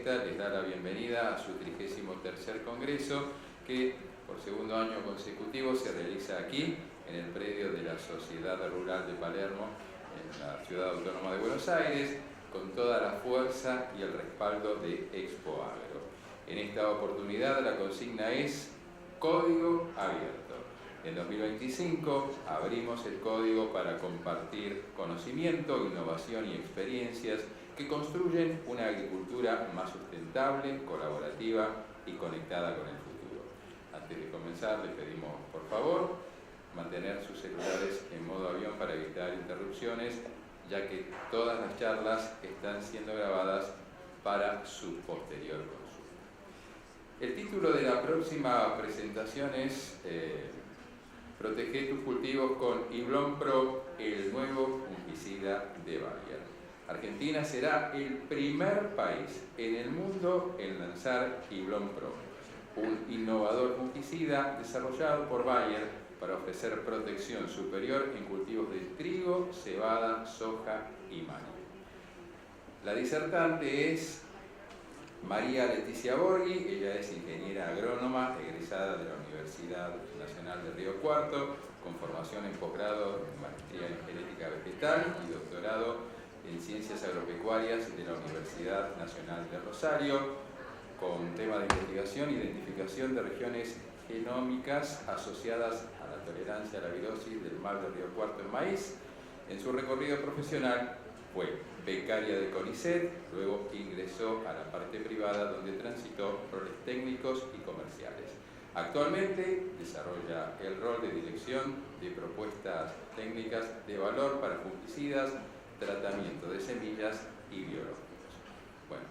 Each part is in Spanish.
Vegetal les da la bienvenida a su 33º Congreso, que por segundo año consecutivo se realiza aquí, en el predio de la Sociedad Rural de Palermo, en la Ciudad Autónoma de Buenos Aires, con toda la fuerza y el respaldo de Expo Agro. En esta oportunidad la consigna es Código Abierto. En 2025 abrimos el código para compartir conocimiento, innovación y experiencias que construyen una agricultura más sustentable, colaborativa y conectada con el futuro. Antes de comenzar, les pedimos, por favor, mantener sus celulares en modo avión para evitar interrupciones, ya que todas las charlas están siendo grabadas para su posterior consulta. El título de la próxima presentación es Protege tus cultivos con Iblon Pro, el nuevo fungicida de Bayer. Argentina será el primer país en el mundo en lanzar Iblon Pro, un innovador fungicida desarrollado por Bayer para ofrecer protección superior en cultivos de trigo, cebada, soja y maní. La disertante es María Leticia Borghi. Ella es ingeniera agrónoma, egresada de la Universidad Nacional de Río Cuarto, con formación en posgrado en maestría en genética vegetal y doctorado en ciencias agropecuarias de la Universidad Nacional de Rosario, con tema de investigación e identificación de regiones genómicas asociadas a la tolerancia a la virosis del mal de Río Cuarto en maíz. En su recorrido profesional fue becaria de CONICET, luego ingresó a la parte privada donde transitó roles técnicos y comerciales. Actualmente desarrolla el rol de dirección de propuestas técnicas de valor para fungicidas, tratamiento de semillas y biológicos. Bueno,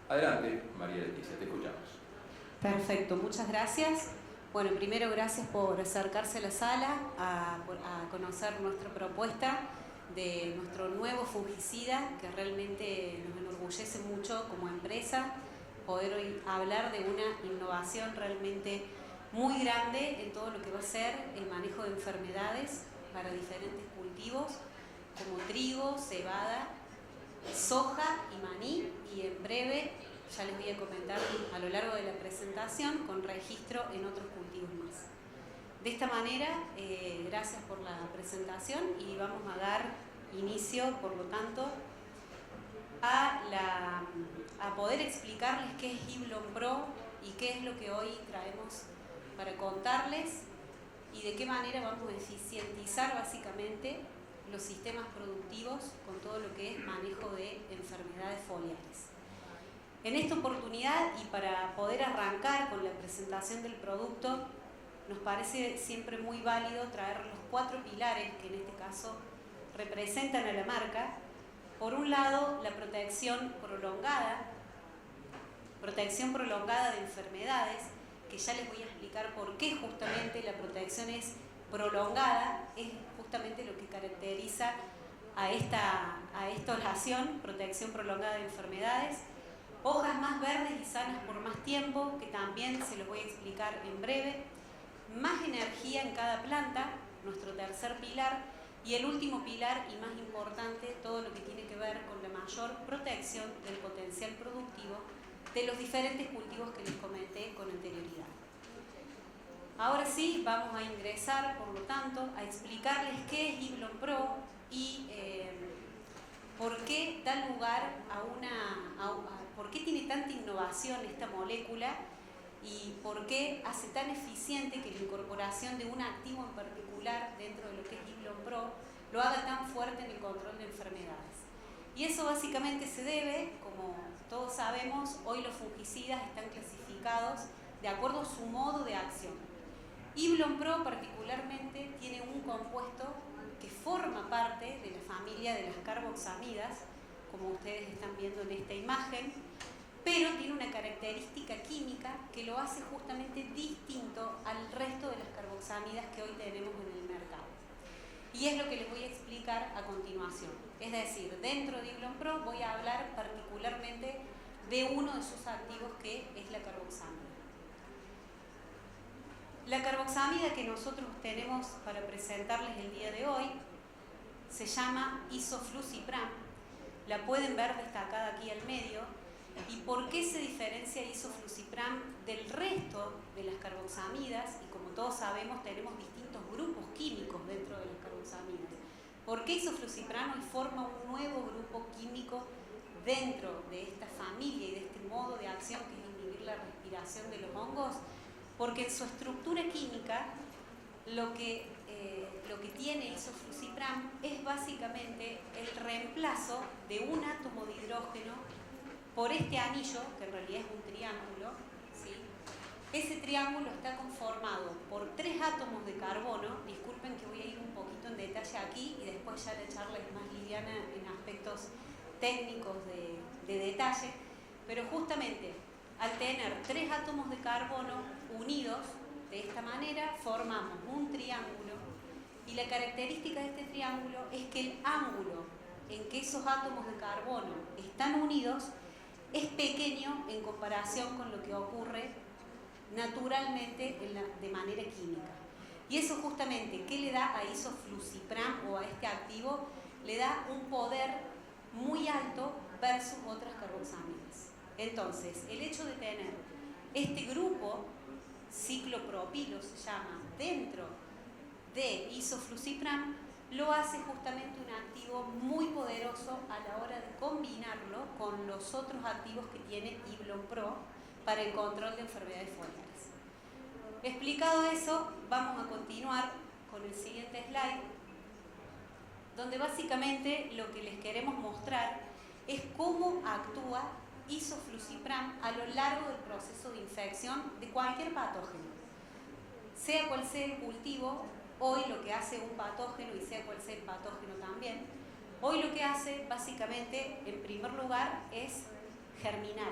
adelante María Leticia, te escuchamos. Perfecto, muchas gracias. Bueno, primero gracias por acercarse a la sala a conocer nuestra propuesta de nuestro nuevo fungicida, que realmente nos enorgullece mucho como empresa poder hoy hablar de una innovación realmente muy grande en todo lo que va a ser el manejo de enfermedades para diferentes cultivos como trigo, cebada, soja y maní, y en breve ya les voy a comentar a lo largo de la presentación con registro en otros cultivos más. De esta manera, gracias por la presentación y vamos a dar inicio, por lo tanto, a poder explicarles qué es Iblon Pro y qué es lo que hoy traemos para contarles y de qué manera vamos a eficientizar básicamente los sistemas productivos con todo lo que es manejo de enfermedades foliares. En esta oportunidad y para poder arrancar con la presentación del producto, nos parece siempre muy válido traer los 4 pilares que en este caso representan a la marca. Por un lado, la protección prolongada de enfermedades, que ya les voy a explicar por qué justamente la protección es prolongada, es justamente lo que caracteriza a esta oración, protección prolongada de enfermedades. Hojas más verdes y sanas por más tiempo, que también se los voy a explicar en breve. Más energía en cada planta, nuestro tercer pilar, y el último pilar y más importante, todo lo que tiene que ver con la mayor protección del potencial productivo de los diferentes cultivos que les comenté con anterioridad. Ahora sí, vamos a ingresar, por lo tanto, a explicarles qué es Iblon Pro y por qué da lugar por qué tiene tanta innovación esta molécula y por qué hace tan eficiente que la incorporación de un activo en particular dentro de lo que es Iblon Pro lo haga tan fuerte en el control de enfermedades. Y eso básicamente se debe, como todos sabemos, hoy los fungicidas están clasificados de acuerdo a su modo de acción. Iblon Pro particularmente tiene un compuesto que forma parte de la familia de las carboxamidas, como ustedes están viendo en esta imagen, pero tiene una característica química que lo hace justamente distinto al resto de las carboxamidas que hoy tenemos en el mercado. Y es lo que les voy a explicar a continuación. Es decir, dentro de Iblon Pro voy a hablar particularmente de uno de sus activos, que es la carboxamida. La carboxamida que nosotros tenemos para presentarles el día de hoy se llama isoflusipram. La pueden ver destacada aquí al medio ¿Y por qué se diferencia isoflusipram del resto de las carboxamidas? Y como todos sabemos, tenemos distintos grupos químicos dentro de las carboxamidas. ¿Por qué isoflusipram hoy forma un nuevo grupo químico dentro de esta familia y de este modo de acción que es inhibir la respiración de los hongos? Porque en su estructura química lo que tiene isoflusipram es básicamente el reemplazo de un átomo de hidrógeno por este anillo, que en realidad es un triángulo, ¿sí? Ese triángulo está conformado por 3 átomos de carbono. Disculpen que voy a ir un poquito en detalle aquí y después ya la charla es más liviana en aspectos técnicos de detalle, pero justamente al tener 3 átomos de carbono unidos de esta manera formamos un triángulo, y la característica de este triángulo es que el ángulo en que esos átomos de carbono están unidos es pequeño en comparación con lo que ocurre naturalmente de manera química. Y eso justamente, ¿qué le da a isoflusipram o a este activo? Le da un poder muy alto versus otras carboxamidas. Entonces, el hecho de tener este grupo ciclopropilo, se llama, dentro de isoflusipram, lo hace justamente un activo muy poderoso a la hora de combinarlo con los otros activos que tiene Iblon-Pro para el control de enfermedades foliares. Explicado eso, vamos a continuar con el siguiente slide, donde básicamente lo que les queremos mostrar es cómo actúa isoflusipram a lo largo del proceso de infección de cualquier patógeno. Sea cual sea el cultivo, hoy lo que hace un patógeno, y sea cual sea el patógeno también, hoy lo que hace básicamente, en primer lugar, es germinar.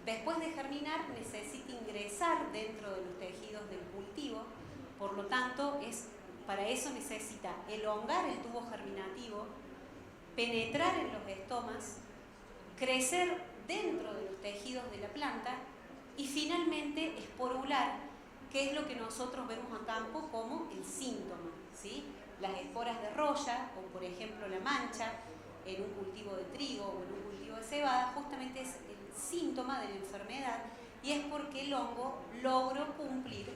Después de germinar, necesita ingresar dentro de los tejidos del cultivo, por lo tanto, para eso necesita elongar el tubo germinativo, penetrar en los estomas, crecer dentro de los tejidos de la planta y finalmente esporular, que es lo que nosotros vemos a campo como el síntoma, ¿sí? Las esporas de roya, o por ejemplo la mancha en un cultivo de trigo o en un cultivo de cebada, justamente es el síntoma de la enfermedad, y es porque el hongo logró cumplir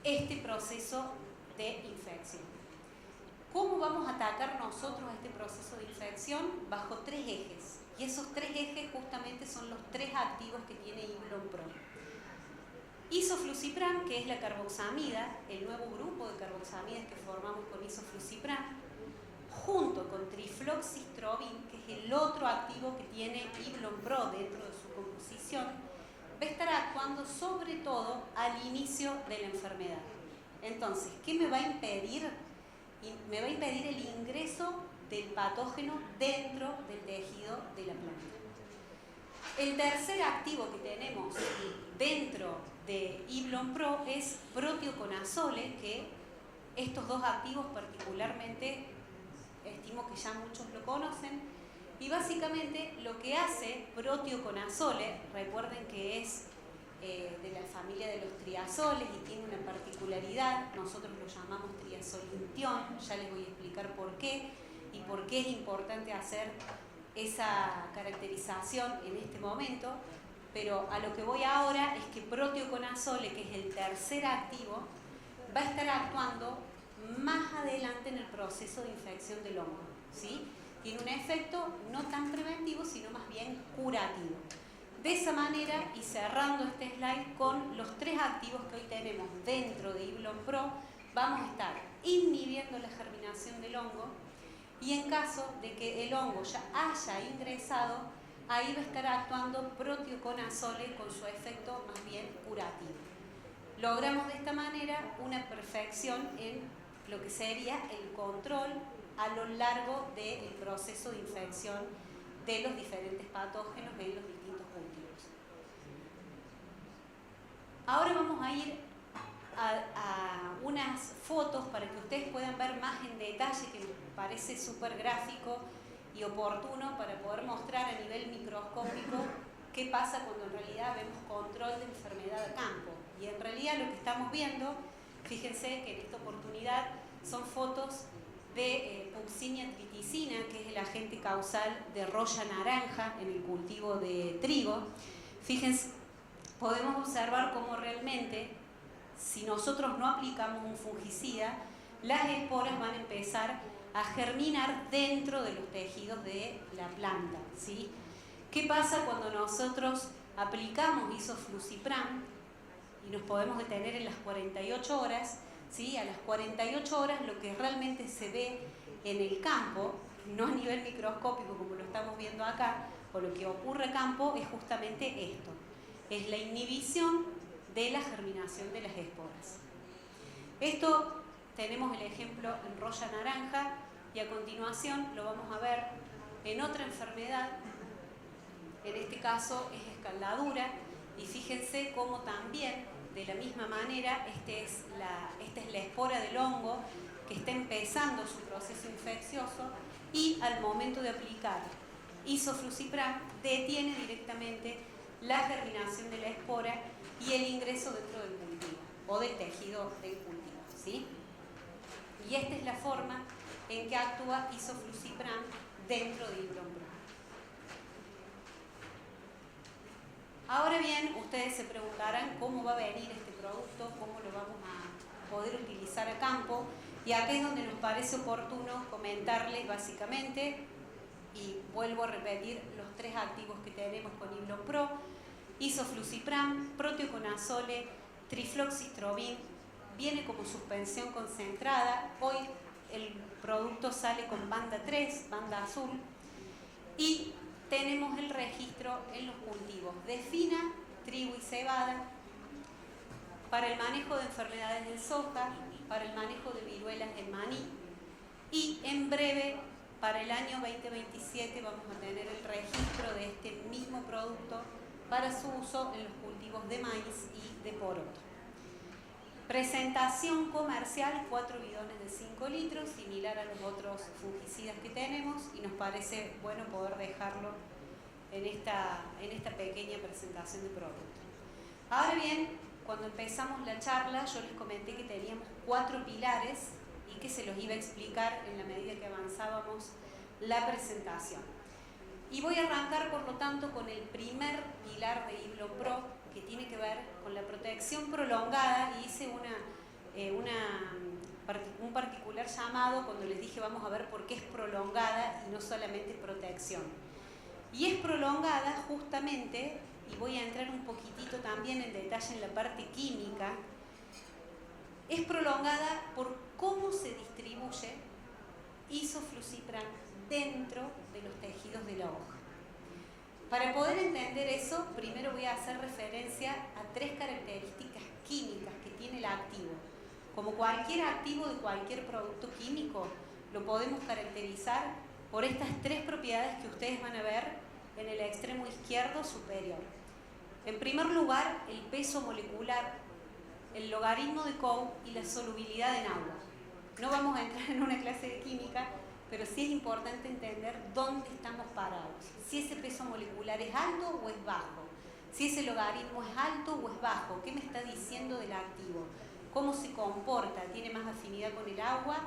este proceso de infección. ¿Cómo vamos a atacar nosotros este proceso de infección? Bajo 3 ejes. Y esos 3 ejes justamente son los 3 activos que tiene Iblon-Pro. Isoflusipram, que es la carboxamida, el nuevo grupo de carboxamidas que formamos con isoflusipram, junto con trifloxistrobin, que es el otro activo que tiene Iblon-Pro dentro de su composición, va a estar actuando sobre todo al inicio de la enfermedad. Entonces, ¿qué me va a impedir? Me va a impedir el ingreso del patógeno dentro del tejido de la planta. El tercer activo que tenemos dentro de Iblon-Pro es proteoconazole, que estos 2 activos particularmente estimo que ya muchos lo conocen, y básicamente lo que hace proteoconazole, recuerden que es de la familia de los triazoles y tiene una particularidad, nosotros lo llamamos triazolintión, ya les voy a explicar por qué y por qué es importante hacer esa caracterización en este momento, pero a lo que voy ahora es que proteoconazole, que es el tercer activo, va a estar actuando más adelante en el proceso de infección del hongo, ¿sí? Tiene un efecto no tan preventivo, sino más bien curativo. De esa manera, y cerrando este slide con los 3 activos que hoy tenemos dentro de Iblon-Pro, vamos a estar inhibiendo la germinación del hongo, y en caso de que el hongo ya haya ingresado, ahí va a estar actuando proteoconazole con su efecto más bien curativo. Logramos de esta manera una perfección en lo que sería el control a lo largo del proceso de infección de los diferentes patógenos en los distintos cultivos. Ahora vamos a ir a unas fotos para que ustedes puedan ver más en detalle, que me parece súper gráfico y oportuno para poder mostrar a nivel microscópico qué pasa cuando en realidad vemos control de enfermedad a campo. Y en realidad lo que estamos viendo, fíjense que en esta oportunidad son fotos de Puccinia triticina, que es el agente causal de roya naranja en el cultivo de trigo. Fíjense, podemos observar cómo realmente, si nosotros no aplicamos un fungicida, las esporas van a empezar a germinar dentro de los tejidos de la planta, ¿sí? ¿Qué pasa cuando nosotros aplicamos isoflusipram y nos podemos detener en las 48 horas? ¿Sí? A las 48 horas lo que realmente se ve en el campo, no a nivel microscópico como lo estamos viendo acá, o lo que ocurre a campo es justamente esto, es la inhibición de la germinación de las esporas. Esto tenemos el ejemplo en roya naranja y a continuación lo vamos a ver en otra enfermedad, en este caso es escaldadura, y fíjense cómo también de la misma manera esta es la espora del hongo que está empezando su proceso infeccioso y al momento de aplicar isoflusipram detiene directamente la germinación de la espora y el ingreso dentro del cultivo o del tejido del cultivo, ¿sí? Y esta es la forma en que actúa isoflusipram dentro de Iblon Pro. Ahora bien, ustedes se preguntarán cómo va a venir este producto, cómo lo vamos a poder utilizar a campo, y aquí es donde nos parece oportuno comentarles básicamente, y vuelvo a repetir los 3 activos que tenemos con Iblon Pro: isoflusipram, proteoconazole, trifloxystrobin, viene como suspensión concentrada. Hoy el producto sale con banda 3, banda azul, y tenemos el registro en los cultivos de fina, trigo y cebada, para el manejo de enfermedades del soja, para el manejo de viruelas en maní, y en breve, para el año 2027, vamos a tener el registro de este mismo producto para su uso en los cultivos de maíz y de poroto. Presentación comercial: 4 bidones de 5 litros, similar a los otros fungicidas que tenemos, y nos parece bueno poder dejarlo en esta pequeña presentación de producto. Ahora bien, cuando empezamos la charla yo les comenté que teníamos 4 pilares y que se los iba a explicar en la medida que avanzábamos la presentación. Y voy a arrancar, por lo tanto, con el primer pilar de Iblon Pro, que tiene que ver con la protección prolongada, y hice un particular llamado cuando les dije vamos a ver por qué es prolongada y no solamente protección. Y es prolongada justamente, y voy a entrar un poquitito también en detalle en la parte química, es prolongada por cómo se distribuye isoflusipram dentro de los tejidos de la hoja. Para poder entender eso, primero voy a hacer referencia a 3 características químicas que tiene el activo. Como cualquier activo de cualquier producto químico, lo podemos caracterizar por estas 3 propiedades que ustedes van a ver en el extremo izquierdo superior. En primer lugar, el peso molecular, el logaritmo de Coe y la solubilidad en agua. No vamos a entrar en una clase de química, pero sí es importante entender dónde estamos parados. Si ese peso molecular es alto o es bajo. Si ese logaritmo es alto o es bajo. ¿Qué me está diciendo del activo? ¿Cómo se comporta? ¿Tiene más afinidad con el agua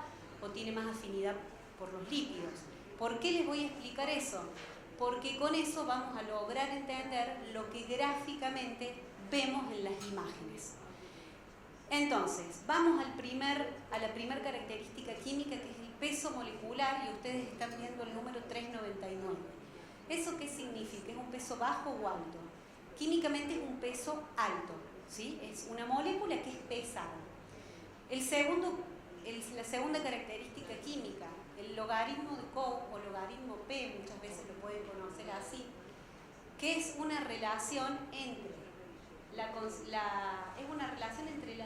o tiene más afinidad por los lípidos? ¿Por qué les voy a explicar eso? Porque con eso vamos a lograr entender lo que gráficamente vemos en las imágenes. Entonces, vamos a la primera característica química, que es el peso molecular, y ustedes están viendo el número 399. ¿Eso qué significa? ¿Es un peso bajo o alto? Químicamente es un peso alto, ¿sí? Es una molécula que es pesada. La segunda característica química, el logaritmo de Coe o logaritmo P, muchas veces lo pueden conocer así, que es una relación entre la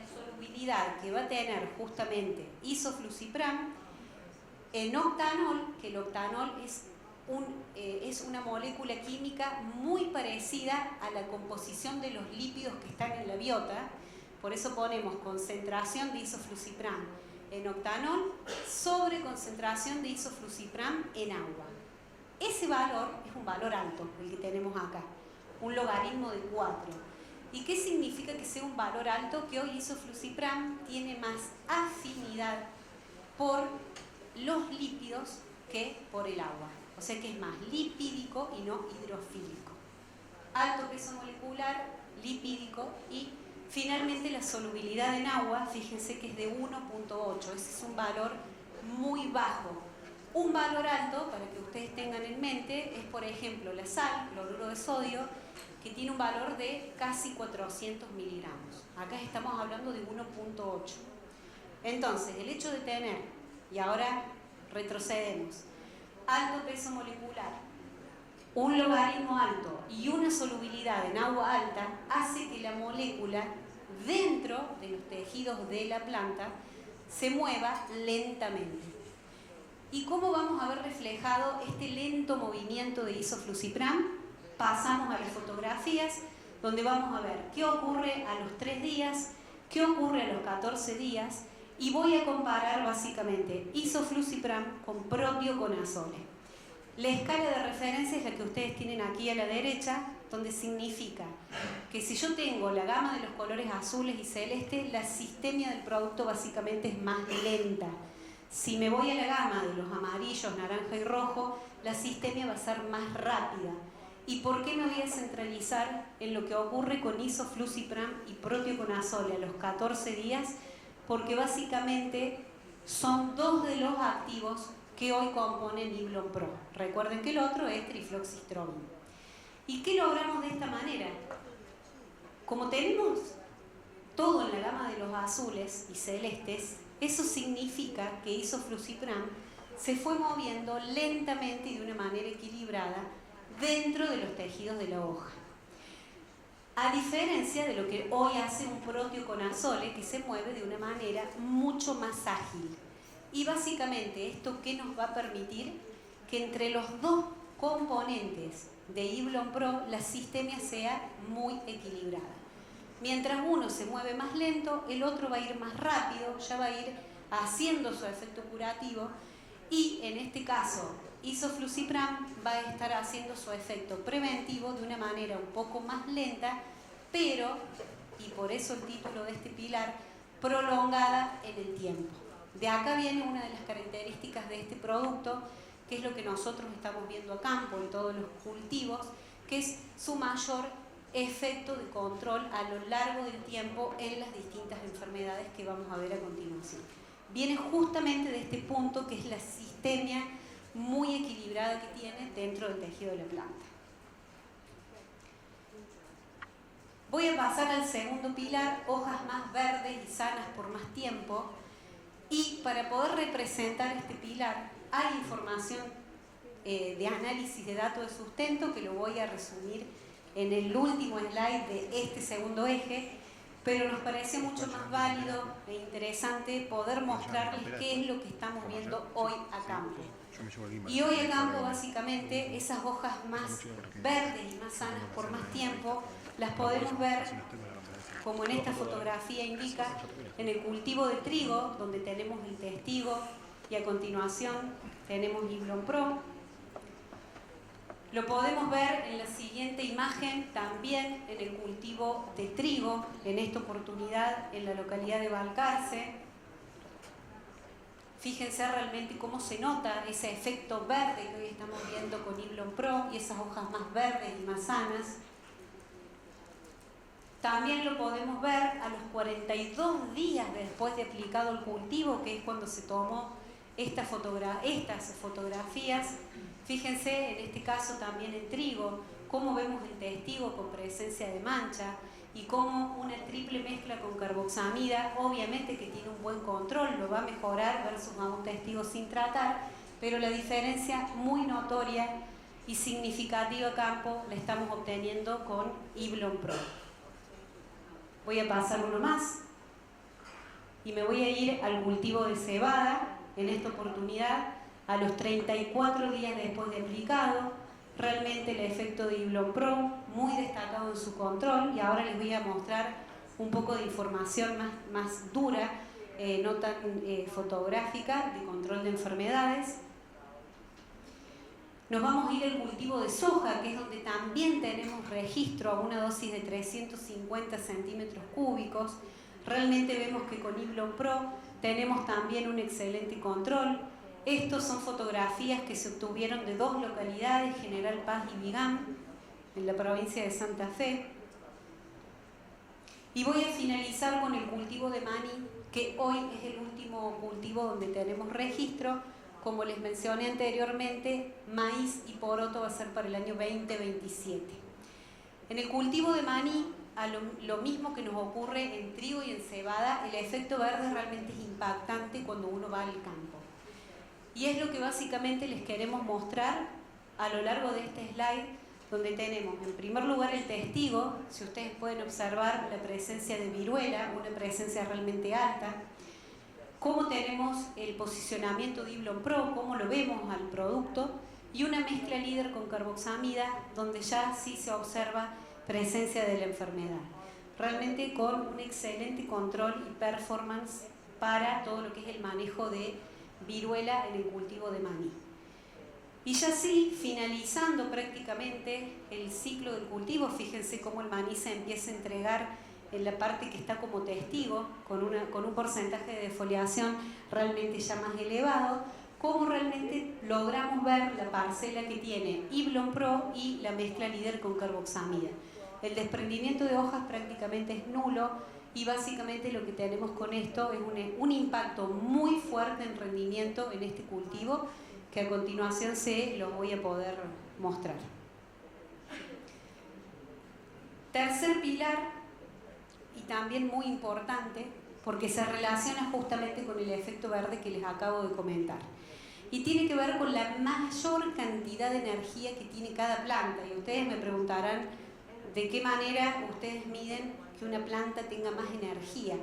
solubilidad que va a tener justamente isoflusipram en octanol, que el octanol es una molécula química muy parecida a la composición de los lípidos que están en la biota. Por eso ponemos concentración de isoflusipram en octanol sobre concentración de isoflusipram en agua. Ese valor es un valor alto, el que tenemos acá, un logaritmo de 4. ¿Y qué significa que sea un valor alto? Que hoy isoflusipram tiene más afinidad por los lípidos que por el agua. O sea que es más lipídico y no hidrofílico. Alto peso molecular, lipídico y finalmente la solubilidad en agua, fíjense que es de 1.8. Ese es un valor muy bajo. Un valor alto, para que ustedes tengan en mente, es por ejemplo la sal, cloruro de sodio, que tiene un valor de casi 400 miligramos. Acá estamos hablando de 1.8. Entonces, el hecho de tener, y ahora retrocedemos, alto peso molecular, un logaritmo alto y una solubilidad en agua alta, hace que la molécula dentro de los tejidos de la planta se mueva lentamente. ¿Y cómo vamos a ver reflejado este lento movimiento de isoflusipram? Pasamos a las fotografías, donde vamos a ver qué ocurre a los 3 días, qué ocurre a los 14 días, y voy a comparar básicamente isoflusipram con propioconazole. La escala de referencia es la que ustedes tienen aquí a la derecha, donde significa que si yo tengo la gama de los colores azules y celestes, la sistemia del producto básicamente es más lenta. Si me voy a la gama de los amarillos, naranja y rojo, la sistemia va a ser más rápida. ¿Y por qué me voy a centralizar en lo que ocurre con isoflusipram y propioconazole a los 14 días? Porque básicamente son 2 de los activos que hoy componen Iblon Pro. Recuerden que el otro es trifloxystrobin. ¿Y qué logramos de esta manera? Como tenemos todo en la gama de los azules y celestes, eso significa que isoflusipram se fue moviendo lentamente y de una manera equilibrada dentro de los tejidos de la hoja. A diferencia de lo que hoy hace un propioconazole, que se mueve de una manera mucho más ágil. Y básicamente, ¿esto qué nos va a permitir? Que entre los 2 componentes de Iblon Pro la sistemia sea muy equilibrada. Mientras uno se mueve más lento, el otro va a ir más rápido, ya va a ir haciendo su efecto curativo, y en este caso isoflusipram va a estar haciendo su efecto preventivo de una manera un poco más lenta, pero, y por eso el título de este pilar, prolongada en el tiempo. De acá viene una de las características de este producto, que es lo que nosotros estamos viendo a campo en todos los cultivos, que es su mayor efecto de control a lo largo del tiempo en las distintas enfermedades que vamos a ver a continuación. Viene justamente de este punto, que es la sistemia muy equilibrada que tiene dentro del tejido de la planta. Voy a pasar al segundo pilar, hojas más verdes y sanas por más tiempo. Y para poder representar este pilar, hay información de análisis de datos de sustento, que lo voy a resumir en el último slide de este segundo eje, pero nos parece mucho más válido e interesante poder mostrarles qué es lo que estamos viendo hoy a campo. Y hoy a campo, básicamente, esas hojas más verdes y más sanas por más tiempo, las podemos ver, como en esta fotografía indica, en el cultivo de trigo, donde tenemos el testigo, y a continuación tenemos Iblon Pro. Lo podemos ver en la siguiente imagen también en el cultivo de trigo, en esta oportunidad en la localidad de Balcarce. Fíjense realmente cómo se nota ese efecto verde que hoy estamos viendo con Iblon Pro y esas hojas más verdes y más sanas. También lo podemos ver a los 42 días después de aplicado el cultivo, que es cuando se tomó estas fotografías. Fíjense en este caso también en trigo, cómo vemos el testigo con presencia de mancha y cómo una triple mezcla con carboxamida, obviamente que tiene un buen control, lo va a mejorar versus a un testigo sin tratar, pero la diferencia muy notoria y significativa a campo la estamos obteniendo con Iblon Pro. Voy a pasar uno más y me voy a ir al cultivo de cebada, en esta oportunidad a los 34 días después de aplicado. Realmente el efecto de Iblon Pro muy destacado en su control, y ahora les voy a mostrar un poco de información más dura, no tan fotográfica, de control de enfermedades. Nos vamos a ir al cultivo de soja, que es donde también tenemos registro a una dosis de 350 centímetros cúbicos. Realmente vemos que con Iblon Pro tenemos también un excelente control. Estos son fotografías que se obtuvieron de dos localidades, General Paz y Vigán, en la provincia de Santa Fe. Y voy a finalizar con el cultivo de maní, que hoy es el último cultivo donde tenemos registro. Como les mencioné anteriormente, maíz y poroto va a ser para el año 2027. En el cultivo de maní, lo mismo que nos ocurre en trigo y en cebada, el efecto verde realmente es impactante cuando uno va al campo. Y es lo que básicamente les queremos mostrar a lo largo de este slide, donde tenemos en primer lugar el testigo. Si ustedes pueden observar la presencia de viruela, una presencia realmente alta, cómo tenemos el posicionamiento de Iblon Pro, cómo lo vemos al producto, y una mezcla líder con carboxamida, donde ya sí se observa presencia de la enfermedad. Realmente con un excelente control y performance para todo lo que es el manejo de viruela en el cultivo de maní. Y ya sí, finalizando prácticamente el ciclo del cultivo, fíjense cómo el maní se empieza a entregar en la parte que está como testigo, con un porcentaje de defoliación realmente ya más elevado, cómo realmente logramos ver la parcela que tiene Iblon Pro y la mezcla líder con carboxamida. El desprendimiento de hojas prácticamente es nulo, y básicamente lo que tenemos con esto es un impacto muy fuerte en rendimiento en este cultivo, que a continuación se los voy a poder mostrar. Tercer pilar, y también muy importante, porque se relaciona justamente con el efecto verde que les acabo de comentar. Y tiene que ver con la mayor cantidad de energía que tiene cada planta. Y ustedes me preguntarán de qué manera ustedes miden que una planta tenga más energía,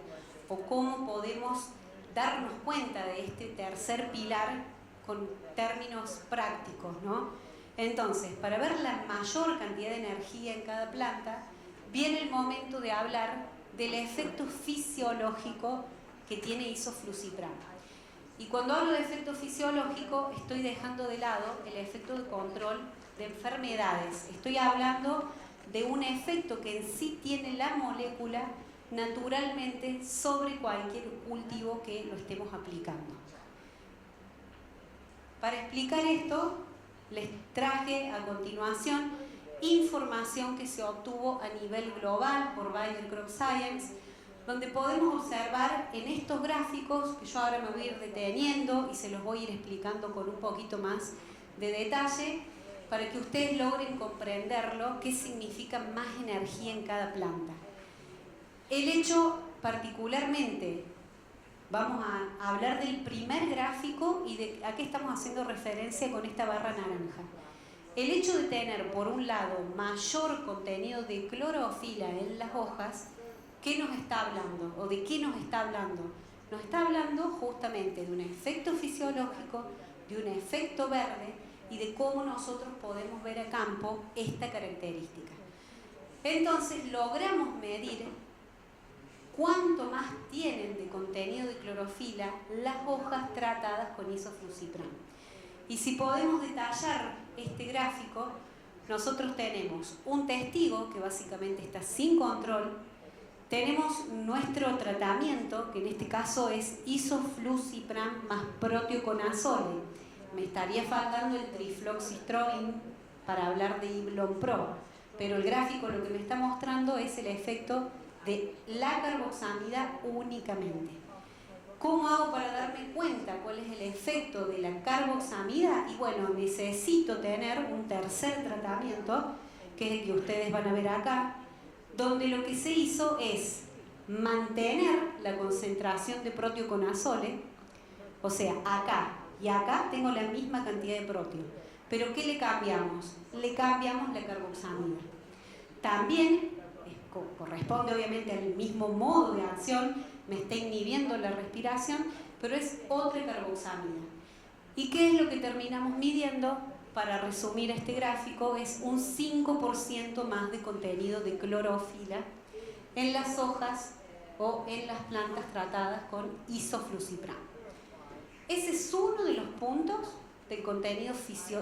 o cómo podemos darnos cuenta de este tercer pilar con términos prácticos, ¿no? Entonces, para ver la mayor cantidad de energía en cada planta, viene el momento de hablar del efecto fisiológico que tiene isoflusipran. Y cuando hablo de efecto fisiológico, estoy dejando de lado el efecto de control de enfermedades. Estoy hablando de un efecto que en sí tiene la molécula naturalmente sobre cualquier cultivo que lo estemos aplicando. Para explicar esto, les traje a continuación información que se obtuvo a nivel global por Bayer Crop Science, donde podemos observar en estos gráficos, que yo ahora me voy a ir deteniendo y se los voy a ir explicando con un poquito más de detalle, para que ustedes logren comprenderlo, qué significa más energía en cada planta. El hecho particularmente, vamos a hablar del primer gráfico y de a qué estamos haciendo referencia con esta barra naranja. El hecho de tener, por un lado, mayor contenido de clorofila en las hojas, ¿qué nos está hablando? ¿O de qué nos está hablando? Nos está hablando justamente de un efecto fisiológico, de un efecto verde, y de cómo nosotros podemos ver a campo esta característica. Entonces logramos medir cuánto más tienen de contenido de clorofila las hojas tratadas con isoflusipran. Y si podemos detallar este gráfico, nosotros tenemos un testigo que básicamente está sin control, tenemos nuestro tratamiento, que en este caso es isoflusipran más proteoconazole. Me estaría faltando el trifloxystrobin para hablar de Iblon Pro, pero el gráfico lo que me está mostrando es el efecto de la carboxamida únicamente. ¿Cómo hago para darme cuenta cuál es el efecto de la carboxamida? Y bueno, necesito tener un tercer tratamiento, que es el que ustedes van a ver acá, donde lo que se hizo es mantener la concentración de proteoconazole, o sea, acá y acá tengo la misma cantidad de proteo. ¿Pero qué le cambiamos? Le cambiamos la carboxamida. También corresponde obviamente al mismo modo de acción, me está inhibiendo la respiración, pero es otra carboxamida. ¿Y qué es lo que terminamos midiendo? Para resumir este gráfico, es un 5% más de contenido de clorofila en las hojas o en las plantas tratadas con isoflusipran. Ese es uno de los puntos del contenido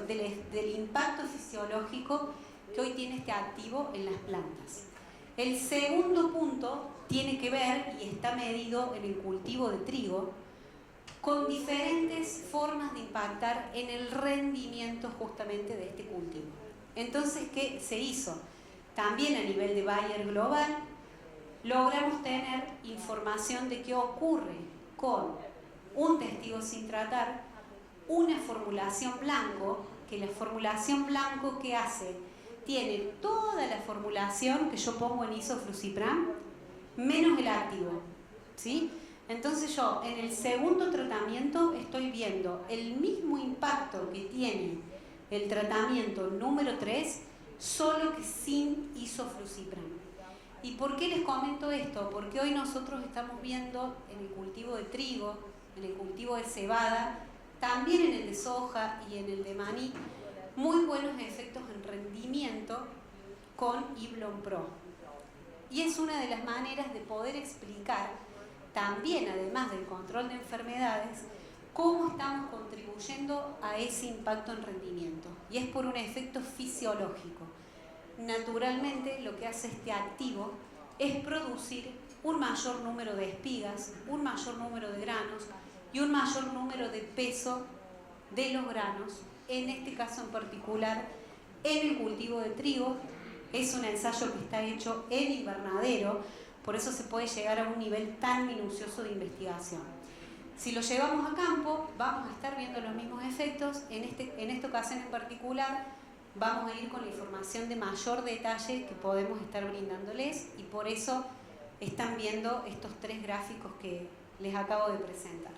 del impacto fisiológico que hoy tiene este activo en las plantas. El segundo punto tiene que ver, y está medido en el cultivo de trigo, con diferentes formas de impactar en el rendimiento justamente de este cultivo. Entonces, ¿qué se hizo? También a nivel de Bayer global, logramos tener información de qué ocurre con un testigo sin tratar, una formulación blanco, que la formulación blanco, ¿qué hace? Tiene toda la formulación que yo pongo en isoflucipram, menos el activo, ¿sí? Entonces yo en el segundo tratamiento estoy viendo el mismo impacto que tiene el tratamiento número 3, solo que sin isoflucipram. ¿Y por qué les comento esto? Porque hoy nosotros estamos viendo en el cultivo de trigo, en el cultivo de cebada, también en el de soja y en el de maní, muy buenos efectos en rendimiento con Iblon Pro. Y es una de las maneras de poder explicar también, además del control de enfermedades, cómo estamos contribuyendo a ese impacto en rendimiento. Y es por un efecto fisiológico. Naturalmente, lo que hace este activo es producir un mayor número de espigas, un mayor número de granos y un mayor número de peso de los granos, en este caso en particular en el cultivo de trigo. Es un ensayo que está hecho en invernadero, por eso se puede llegar a un nivel tan minucioso de investigación. Si lo llevamos a campo, vamos a estar viendo los mismos efectos. En esta ocasión en particular, vamos a ir con la información de mayor detalle que podemos estar brindándoles, y por eso están viendo estos 3 gráficos que les acabo de presentar.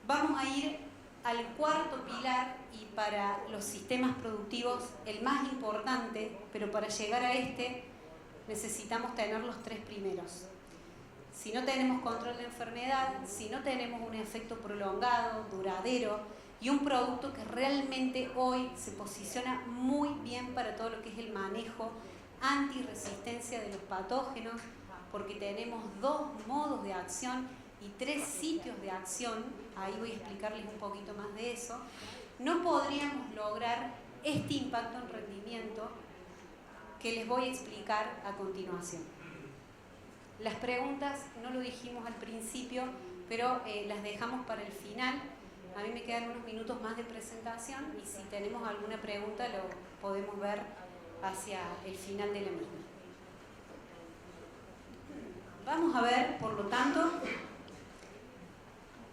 Vamos a ir al cuarto pilar, y para los sistemas productivos el más importante, pero para llegar a este necesitamos tener los 3 primeros. Si no tenemos control de enfermedad, si no tenemos un efecto prolongado, duradero, y un producto que realmente hoy se posiciona muy bien para todo lo que es el manejo antirresistencia de los patógenos, porque tenemos 2 modos de acción y 3 sitios de acción, ahí voy a explicarles un poquito más de eso, no podríamos lograr este impacto en rendimiento que les voy a explicar a continuación. Las preguntas no lo dijimos al principio, pero las dejamos para el final. A mí me quedan unos minutos más de presentación, y si tenemos alguna pregunta lo podemos ver hacia el final de la misma. Vamos a ver, por lo tanto,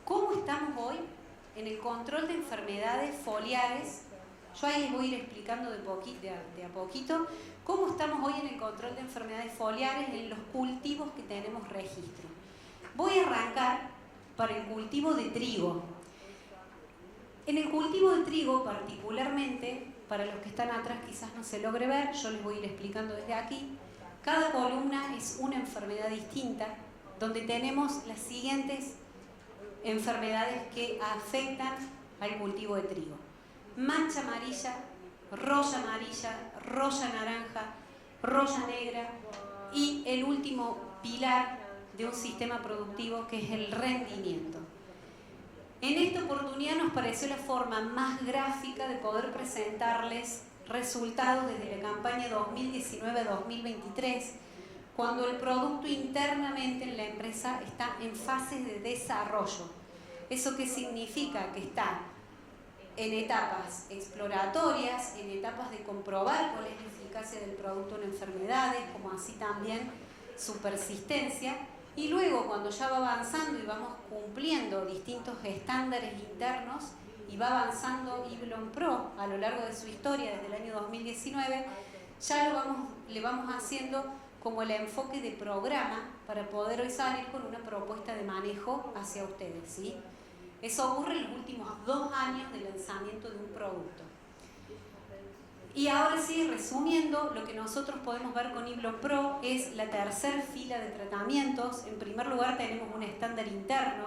cómo estamos hoy en el control de enfermedades foliares. Yo ahí les voy a ir explicando de a poquito cómo estamos hoy en el control de enfermedades foliares en los cultivos que tenemos registro. Voy a arrancar para el cultivo de trigo. En el cultivo de trigo particularmente, para los que están atrás quizás no se logre ver, yo les voy a ir explicando desde aquí. Cada columna es una enfermedad distinta, donde tenemos las siguientes enfermedades que afectan al cultivo de trigo: mancha amarilla, roya naranja, roya negra, y el último pilar de un sistema productivo, que es el rendimiento. En esta oportunidad nos pareció la forma más gráfica de poder presentarles resultados desde la campaña 2019-2023, cuando el producto internamente en la empresa está en fases de desarrollo. ¿Eso qué significa? Que está en etapas exploratorias, en etapas de comprobar cuál es la eficacia del producto en enfermedades, como así también su persistencia. Y luego, cuando ya va avanzando y vamos cumpliendo distintos estándares internos, y va avanzando Iblon Pro a lo largo de su historia desde el año 2019, ya le vamos haciendo como el enfoque de programa para poder hoy salir con una propuesta de manejo hacia ustedes, ¿sí? Eso ocurre en los últimos 2 años de lanzamiento de un producto. Y ahora sí, resumiendo, lo que nosotros podemos ver con Iblon Pro es la tercera fila de tratamientos. En primer lugar, tenemos un estándar interno.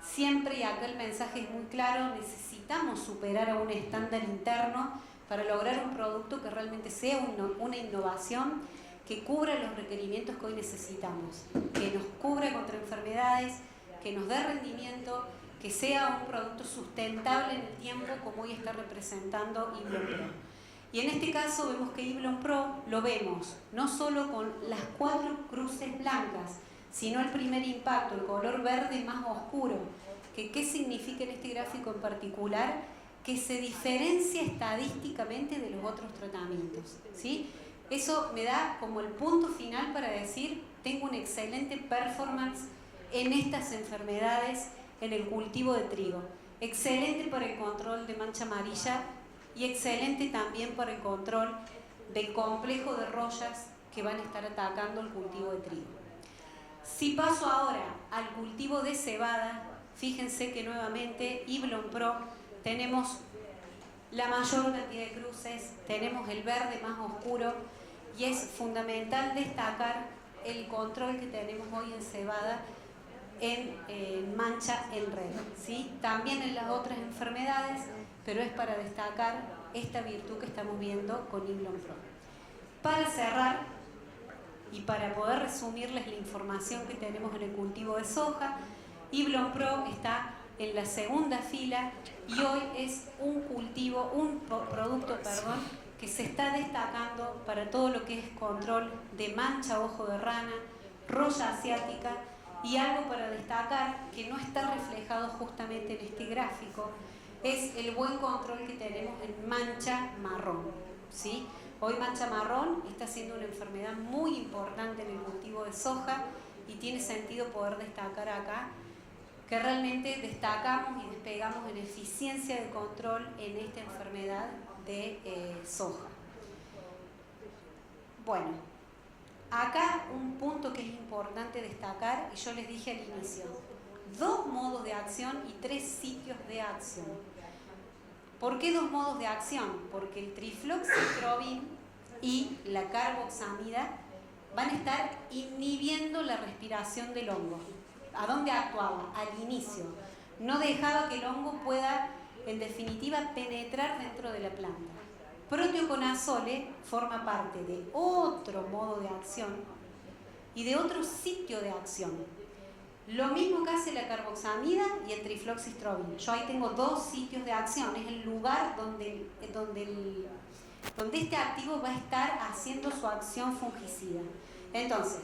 Siempre, y acá el mensaje es muy claro, necesitamos superar a un estándar interno para lograr un producto que realmente sea una innovación que cubra los requerimientos que hoy necesitamos, que nos cubra contra enfermedades, que nos dé rendimiento, que sea un producto sustentable en el tiempo, como hoy está representando Iblon Pro. Y en este caso vemos que Iblon Pro lo vemos no solo con las 4 cruces blancas, sino el primer impacto, el color verde más oscuro. ¿Qué significa en este gráfico en particular? Que se diferencia estadísticamente de los otros tratamientos, ¿sí? Eso me da como el punto final para decir, tengo una excelente performance en estas enfermedades en el cultivo de trigo. Excelente para el control de mancha amarilla y excelente también para el control del complejo de rollas que van a estar atacando el cultivo de trigo. Si paso ahora al cultivo de cebada, fíjense que nuevamente Iblon Pro tenemos la mayor cantidad de cruces, tenemos el verde más oscuro y es fundamental destacar el control que tenemos hoy en cebada en mancha en red, ¿sí? También en las otras enfermedades, pero es para destacar esta virtud que estamos viendo con Iblon Pro. Para cerrar y para poder resumirles la información que tenemos en el cultivo de soja, Iblon Pro está en la segunda fila y hoy es un producto que se está destacando para todo lo que es control de mancha ojo de rana, roya asiática y algo para destacar que no está reflejado justamente en este gráfico es el buen control que tenemos en mancha marrón, ¿sí? Hoy mancha marrón está siendo una enfermedad muy importante en el cultivo de soja y tiene sentido poder destacar acá que realmente destacamos y despegamos en eficiencia de control en esta enfermedad de soja. Bueno, acá un punto que es importante destacar, y yo les dije al inicio, 2 modos de acción y 3 sitios de acción. ¿Por qué 2 modos de acción? Porque el trifloxystrobin y la carboxamida van a estar inhibiendo la respiración del hongo. ¿A dónde actuaba? Al inicio. No dejaba que el hongo pueda, en definitiva, penetrar dentro de la planta. Proteoconazole forma parte de otro modo de acción y de otro sitio de acción. Lo mismo que hace la carboxamida y el trifloxystrobin. Yo ahí tengo 2 sitios de acción. Es el lugar donde este activo va a estar haciendo su acción fungicida. Entonces,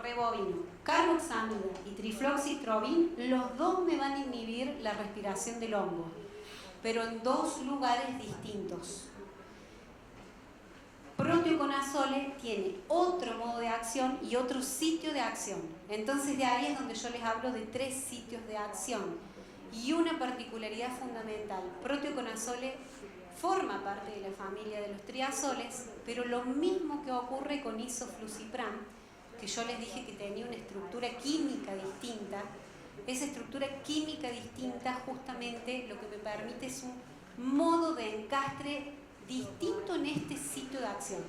rebobino, carboxamida y trifloxystrobin, los 2 me van a inhibir la respiración del hongo, pero en 2 lugares distintos. Proteoconazole tiene otro modo de acción y otro sitio de acción. Entonces de ahí es donde yo les hablo de 3 sitios de acción. Y una particularidad fundamental, proteoconazole forma parte de la familia de los triazoles, pero lo mismo que ocurre con isoflusipram, que yo les dije que tenía una estructura química distinta, esa estructura química distinta justamente lo que me permite es un modo de encastre distinto en este sitio de acción.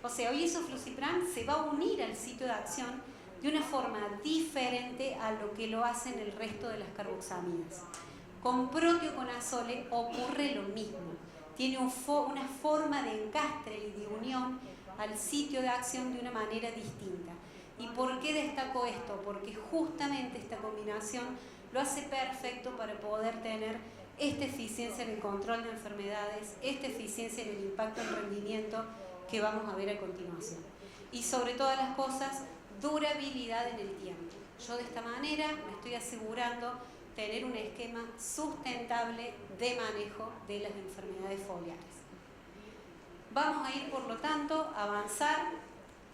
O sea, hoy isoflusipram se va a unir al sitio de acción de una forma diferente a lo que lo hacen el resto de las carboxamidas. Con proteoconazole ocurre lo mismo. Tiene una forma de encastre y de unión al sitio de acción de una manera distinta. ¿Y por qué destaco esto? Porque justamente esta combinación lo hace perfecto para poder tener esta eficiencia en el control de enfermedades, esta eficiencia en el impacto en rendimiento que vamos a ver a continuación. Y sobre todas las cosas, durabilidad en el tiempo. Yo de esta manera me estoy asegurando tener un esquema sustentable de manejo de las enfermedades foliares. Vamos a ir, por lo tanto, a avanzar,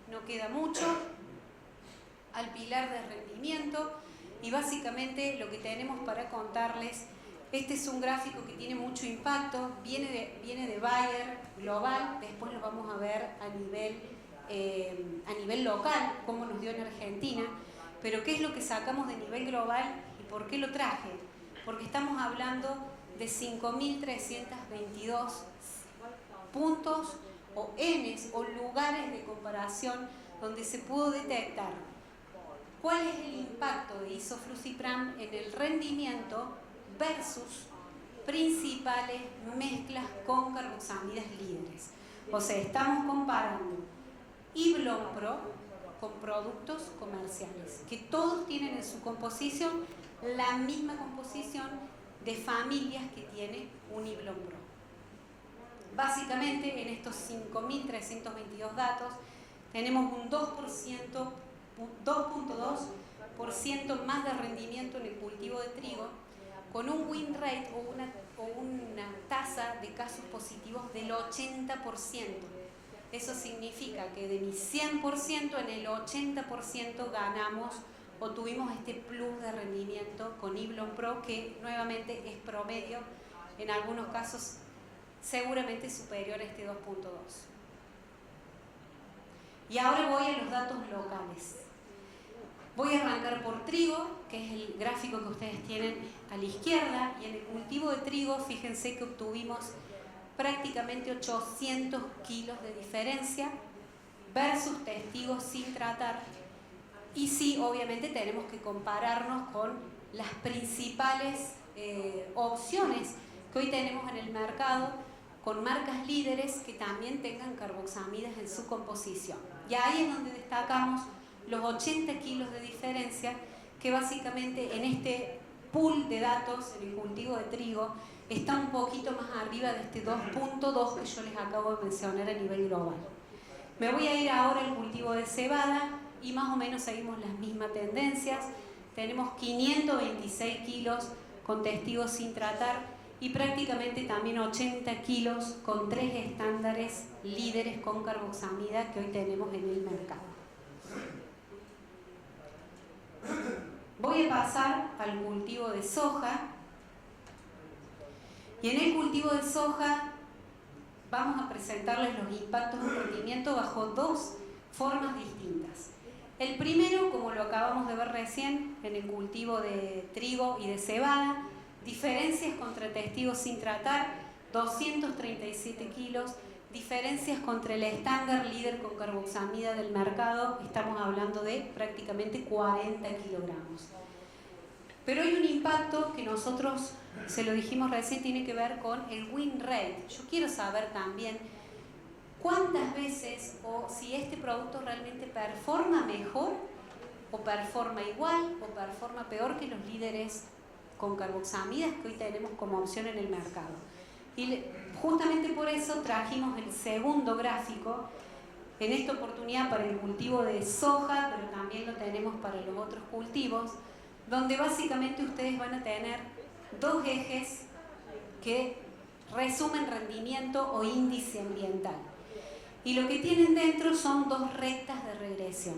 no queda mucho, al pilar de rendimiento y básicamente lo que tenemos para contarles, este es un gráfico que tiene mucho impacto, viene de Bayer global, después lo vamos a ver a nivel local, cómo nos dio en Argentina, pero qué es lo que sacamos de nivel global y por qué lo traje, porque estamos hablando de 5.322 puntos o Ns o lugares de comparación donde se pudo detectar cuál es el impacto de isoflusipram en el rendimiento versus principales mezclas con carboxamidas líderes. O sea, estamos comparando Iblon Pro con productos comerciales, que todos tienen en su composición la misma composición de familias que tiene un Iblon Pro. Básicamente, en estos 5.322 datos, tenemos un 2% 2.2% más de rendimiento en el cultivo de trigo, con un win rate o una tasa de casos positivos del 80%. Eso significa que de mi 100% en el 80% ganamos o tuvimos este plus de rendimiento con Iblon Pro, que nuevamente es promedio, en algunos casos seguramente superior a este 2.2. Y ahora voy a los datos locales. Voy a arrancar por trigo, que es el gráfico que ustedes tienen a la izquierda, y en el cultivo de trigo, fíjense que obtuvimos prácticamente 800 kilos de diferencia versus testigos sin tratar. Y sí, obviamente tenemos que compararnos con las principales opciones que hoy tenemos en el mercado, con marcas líderes que también tengan carboxamidas en su composición. Y ahí es donde destacamos los 80 kilos de diferencia, que básicamente en este pool de datos en el cultivo de trigo está un poquito más arriba de este 2.2 que yo les acabo de mencionar a nivel global. Me voy a ir ahora al cultivo de cebada y más o menos seguimos las mismas tendencias. Tenemos 526 kilos con testigos sin tratar y prácticamente también 80 kilos con 3 estándares líderes con carboxamida que hoy tenemos en el mercado. Voy a pasar al cultivo de soja. Y en el cultivo de soja vamos a presentarles los impactos de rendimiento bajo dos formas distintas. El primero, como lo acabamos de ver recién, en el cultivo de trigo y de cebada, diferencias contra testigos sin tratar, 237 kilos, diferencias contra el estándar líder con carboxamida del mercado, estamos hablando de prácticamente 40 kilogramos. Pero hay un impacto que nosotros, se lo dijimos recién, tiene que ver con el win rate. Yo quiero saber también cuántas veces o si este producto realmente performa mejor o performa igual o performa peor que los líderes con carboxamidas que hoy tenemos como opción en el mercado. Y justamente por eso trajimos el segundo gráfico, en esta oportunidad para el cultivo de soja, pero también lo tenemos para los otros cultivos, donde básicamente ustedes van a tener dos ejes que resumen rendimiento o índice ambiental. Y lo que tienen dentro son dos rectas de regresión.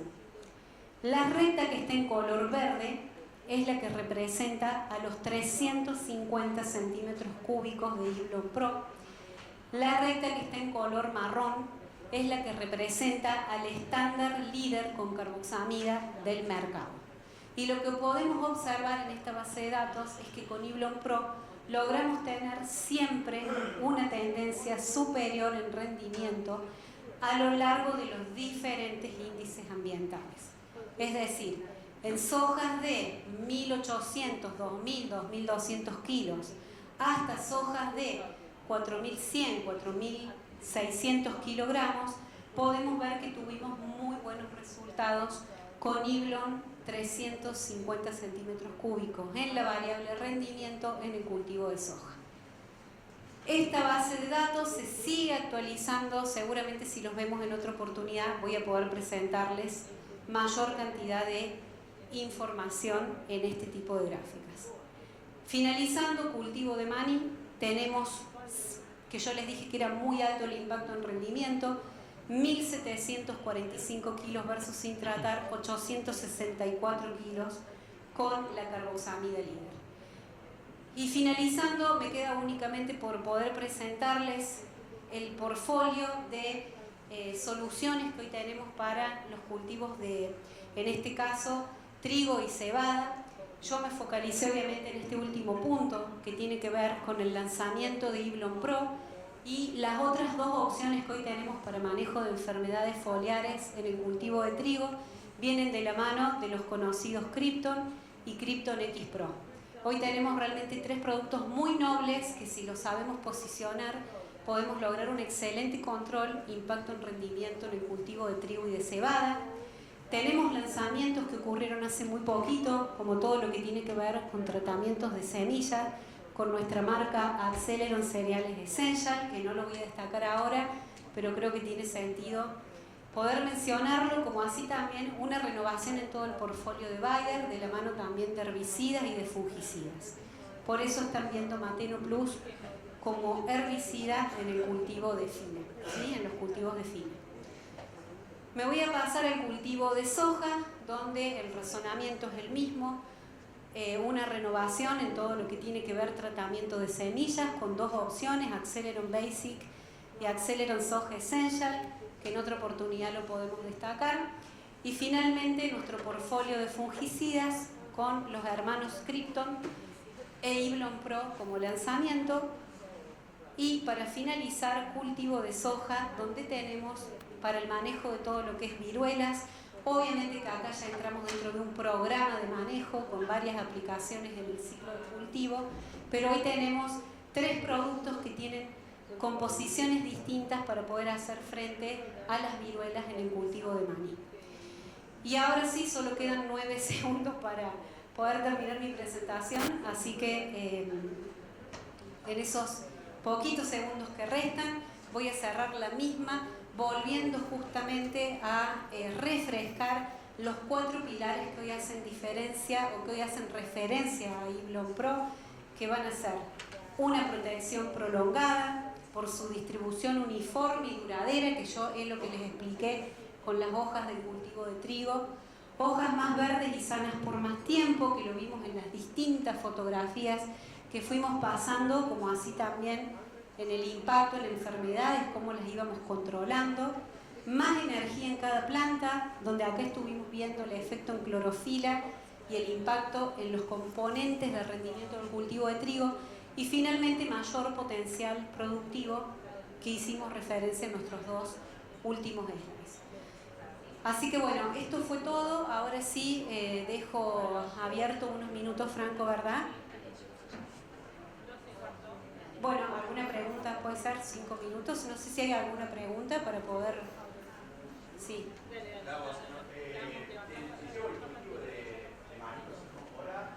La recta que está en color verde es la que representa a los 350 centímetros cúbicos de Iblon Pro. La recta que está en color marrón es la que representa al estándar líder con carboxamida del mercado. Y lo que podemos observar en esta base de datos es que con Iblon Pro logramos tener siempre una tendencia superior en rendimiento a lo largo de los diferentes índices ambientales. Es decir, en sojas de 1.800, 2.000, 2.200 kilos, hasta sojas de 4.100, 4.600 kilogramos, podemos ver que tuvimos muy buenos resultados con Iblon 350 centímetros cúbicos en la variable rendimiento en el cultivo de soja. Esta base de datos se sigue actualizando, seguramente si los vemos en otra oportunidad voy a poder presentarles mayor cantidad de información en este tipo de gráficas. Finalizando, cultivo de maní, tenemos, que yo les dije que era muy alto el impacto en rendimiento, 1.745 kilos versus sin tratar, 864 kilos con la carboxamida líder. Y finalizando, me queda únicamente por poder presentarles el portfolio de soluciones que hoy tenemos para los cultivos de, en este caso, trigo y cebada. Yo me focalicé obviamente en este último punto que tiene que ver con el lanzamiento de Iblon Pro y las otras dos opciones que hoy tenemos para manejo de enfermedades foliares en el cultivo de trigo vienen de la mano de los conocidos Krypton y Krypton X Pro. Hoy tenemos realmente tres productos muy nobles que si los sabemos posicionar podemos lograr un excelente control, impacto en rendimiento en el cultivo de trigo y de cebada. Tenemos lanzamientos que ocurrieron hace muy poquito, como todo lo que tiene que ver con tratamientos de semilla, con nuestra marca Acceleron Cereales Essential, que no lo voy a destacar ahora, pero creo que tiene sentido poder mencionarlo, como así también una renovación en todo el portfolio de Bayer, de la mano también de herbicidas y de fungicidas. Por eso están viendo Mateno Plus como herbicida en el cultivo de fina, ¿sí? En los cultivos de fina. Me voy a pasar al cultivo de soja, donde el razonamiento es el mismo, una renovación en todo lo que tiene que ver tratamiento de semillas, con dos opciones, Acceleron Basic y Acceleron Soja Essential, que en otra oportunidad lo podemos destacar. Y finalmente nuestro portfolio de fungicidas con los hermanos Krypton e Iblon Pro como lanzamiento. Y para finalizar, cultivo de soja, donde tenemos para el manejo de todo lo que es viruelas. Obviamente que acá ya entramos dentro de un programa de manejo con varias aplicaciones en el ciclo de cultivo, pero hoy tenemos 3 productos que tienen composiciones distintas para poder hacer frente a las viruelas en el cultivo de maní. Y ahora sí, solo quedan 9 segundos para poder terminar mi presentación, así que en esos poquitos segundos que restan voy a cerrar la misma, volviendo justamente a refrescar los 4 pilares que hoy hacen diferencia o que hoy hacen referencia a Iblon Pro, que van a ser una protección prolongada por su distribución uniforme y duradera, que yo es lo que les expliqué con las hojas del cultivo de trigo, hojas más verdes y sanas por más tiempo, que lo vimos en las distintas fotografías que fuimos pasando, como así también en el impacto en enfermedades, cómo las íbamos controlando, más energía en cada planta, donde acá estuvimos viendo el efecto en clorofila y el impacto en los componentes de rendimiento del cultivo de trigo, y finalmente mayor potencial productivo, que hicimos referencia en nuestros 2 últimos ejes. Así que bueno, esto fue todo. Ahora sí dejo abierto unos minutos, Franco, ¿verdad? Bueno, ¿alguna pregunta? Puede ser 5 minutos. No sé si hay alguna pregunta para poder... Sí.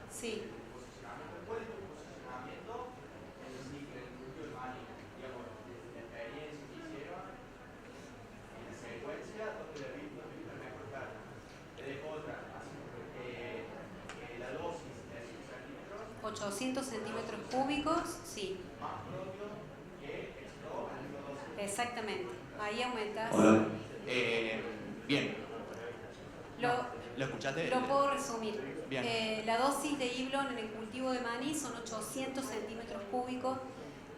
Sí. ¿800 centímetros cúbicos? Sí. Exactamente. Ahí aumentas. Hola. Bien. ¿Lo escuchaste? Lo puedo resumir. Bien. La dosis de Iblon en el cultivo de maní son 800 centímetros cúbicos.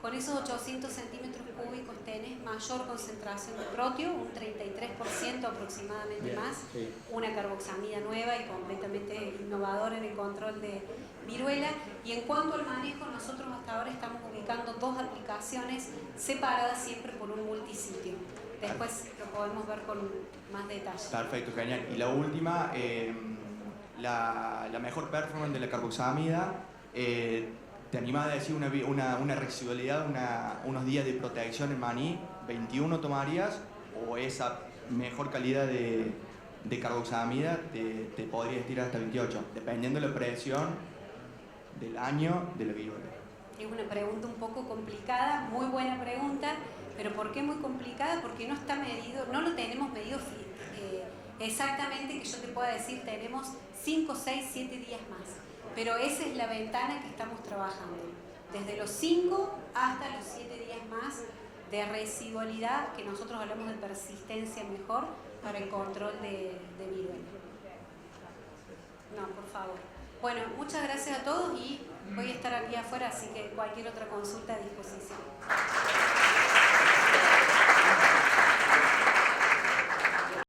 Con esos 800 centímetros cúbicos tenés mayor concentración de proteo, un 33% aproximadamente. Bien, más, sí. Una carboxamida nueva y completamente innovadora en el control de viruela. Y en cuanto al manejo, nosotros hasta ahora estamos ubicando 2 aplicaciones separadas siempre por un multisitio. Después lo podemos ver con más detalle. Perfecto, genial. Y la última, la mejor performance de la carboxamida, ¿te animás a decir una residualidad, unos días de protección en maní? ¿21 tomarías? ¿O esa mejor calidad de carboxamida te podría estirar hasta 28? Dependiendo de la presión del año de la viruela. Es una pregunta un poco complicada, muy buena pregunta, pero ¿por qué muy complicada? Porque no está medido, no lo tenemos medido exactamente, que yo te pueda decir tenemos 5, 6, 7 días más. Pero esa es la ventana que estamos trabajando. Desde los 5 hasta los 7 días más de residualidad, que nosotros hablamos de persistencia mejor para el control de viruela. No, por favor. Bueno, muchas gracias a todos y voy a estar aquí afuera, así que cualquier otra consulta a disposición.